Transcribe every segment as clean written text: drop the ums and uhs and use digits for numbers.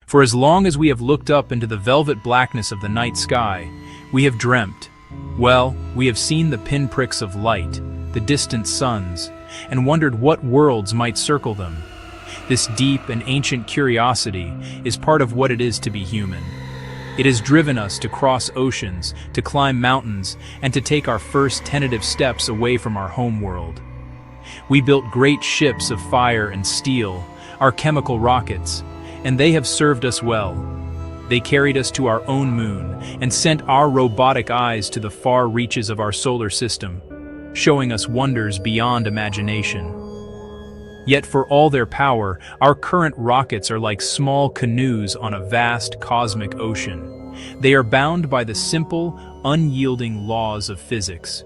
For as long as we have looked up into the velvet blackness of the night sky, we have dreamt. Well, we have seen the pinpricks of light, the distant suns, and wondered what worlds might circle them. This deep and ancient curiosity is part of what it is to be human. It has driven us to cross oceans, to climb mountains, and to take our first tentative steps away from our home world. We built great ships of fire and steel, our chemical rockets, and they have served us well. They carried us to our own moon and sent our robotic eyes to the far reaches of our solar system, showing us wonders beyond imagination. Yet for all their power, our current rockets are like small canoes on a vast cosmic ocean. They are bound by the simple, unyielding laws of physics.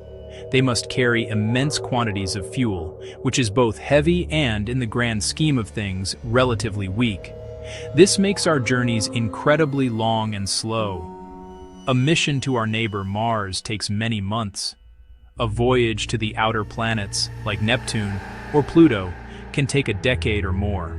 They must carry immense quantities of fuel, which is both heavy and, in the grand scheme of things, relatively weak. This makes our journeys incredibly long and slow. A mission to our neighbor Mars takes many months. A voyage to the outer planets, like Neptune or Pluto, can take a decade or more.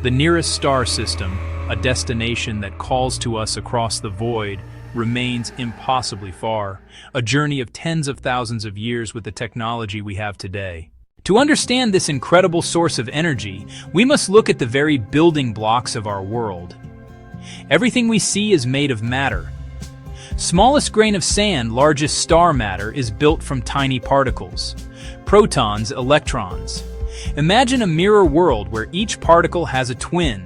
The nearest star system, a destination that calls to us across the void, remains impossibly far, a journey of tens of thousands of years with the technology we have today. To understand this incredible source of energy, we must look at the very building blocks of our world. Everything we see is made of matter. Smallest grain of sand, largest star matter, is built from tiny particles. Protons, electrons. Imagine a mirror world where each particle has a twin.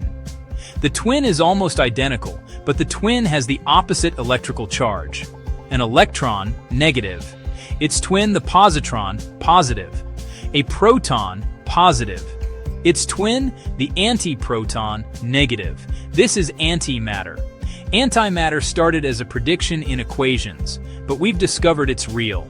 The twin is almost identical, but the twin has the opposite electrical charge. An electron, negative. Its twin, the positron, positive. A proton, positive. Its twin, the antiproton, negative. This is antimatter. Antimatter started as a prediction in equations, but we've discovered it's real.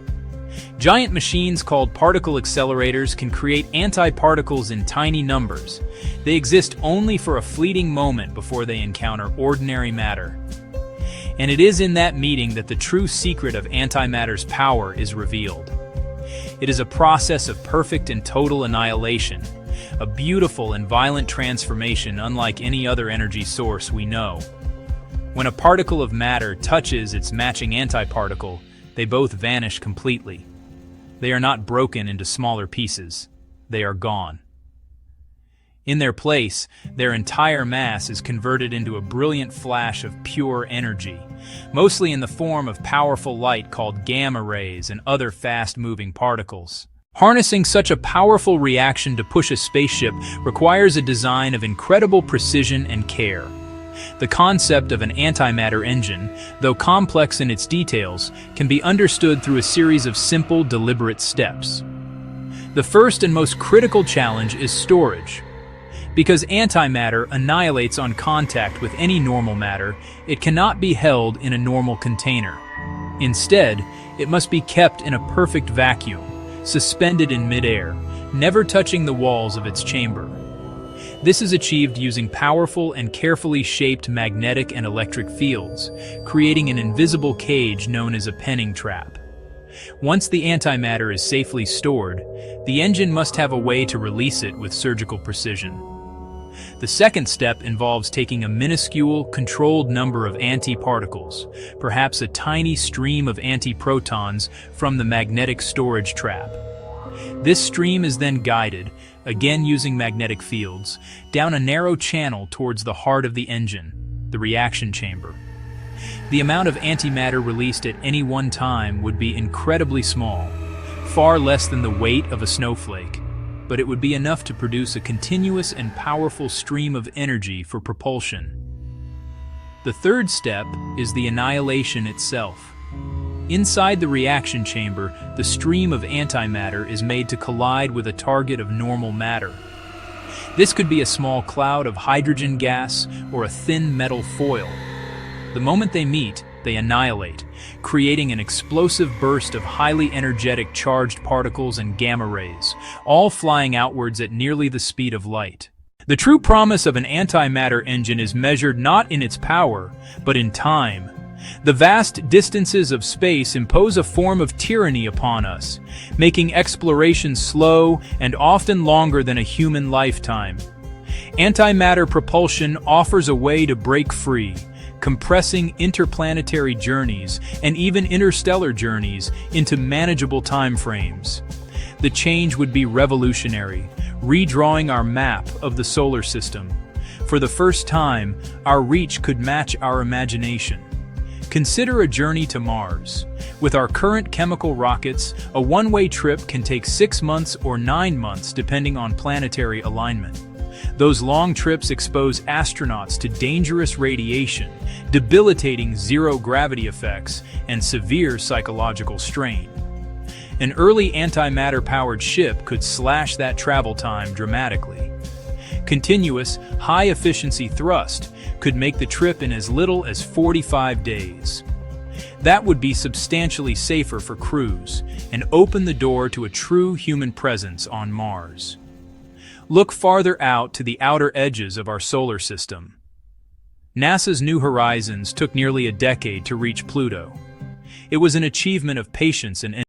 Giant machines called particle accelerators can create antiparticles in tiny numbers. They exist only for a fleeting moment before they encounter ordinary matter. And it is in that meeting that the true secret of antimatter's power is revealed. It is a process of perfect and total annihilation, a beautiful and violent transformation unlike any other energy source we know. When a particle of matter touches its matching antiparticle, they both vanish completely. They are not broken into smaller pieces. They are gone. In their place, their entire mass is converted into a brilliant flash of pure energy, mostly in the form of powerful light called gamma rays and other fast-moving particles. Harnessing such a powerful reaction to push a spaceship requires a design of incredible precision and care. The concept of an antimatter engine, though complex in its details, can be understood through a series of simple, deliberate steps. The first and most critical challenge is storage. Because antimatter annihilates on contact with any normal matter, it cannot be held in a normal container. Instead, it must be kept in a perfect vacuum, suspended in midair, never touching the walls of its chamber. This is achieved using powerful and carefully shaped magnetic and electric fields, creating an invisible cage known as a penning trap. Once the antimatter is safely stored, the engine must have a way to release it with surgical precision. The second step involves taking a minuscule, controlled number of antiparticles, perhaps a tiny stream of antiprotons, from the magnetic storage trap. This stream is then guided, again using magnetic fields, down a narrow channel towards the heart of the engine, the reaction chamber. The amount of antimatter released at any one time would be incredibly small, far less than the weight of a snowflake, but it would be enough to produce a continuous and powerful stream of energy for propulsion. The third step is the annihilation itself. Inside the reaction chamber, the stream of antimatter is made to collide with a target of normal matter. This could be a small cloud of hydrogen gas or a thin metal foil. The moment they meet, they annihilate, creating an explosive burst of highly energetic charged particles and gamma rays, all flying outwards at nearly the speed of light. The true promise of an antimatter engine is measured not in its power, but in time. The vast distances of space impose a form of tyranny upon us, making exploration slow and often longer than a human lifetime. Antimatter propulsion offers a way to break free, compressing interplanetary journeys and even interstellar journeys into manageable time frames. The change would be revolutionary, redrawing our map of the solar system. For the first time, our reach could match our imagination. Consider a journey to Mars. With our current chemical rockets, a one-way trip can take 6 months or 9 months depending on planetary alignment. Those long trips expose astronauts to dangerous radiation, debilitating zero-gravity effects, and severe psychological strain. An early antimatter-powered ship could slash that travel time dramatically. Continuous, high-efficiency thrust could make the trip in as little as 45 days. That would be substantially safer for crews and open the door to a true human presence on Mars. Look farther out to the outer edges of our solar system. NASA's New Horizons took nearly a decade to reach Pluto. It was an achievement of patience and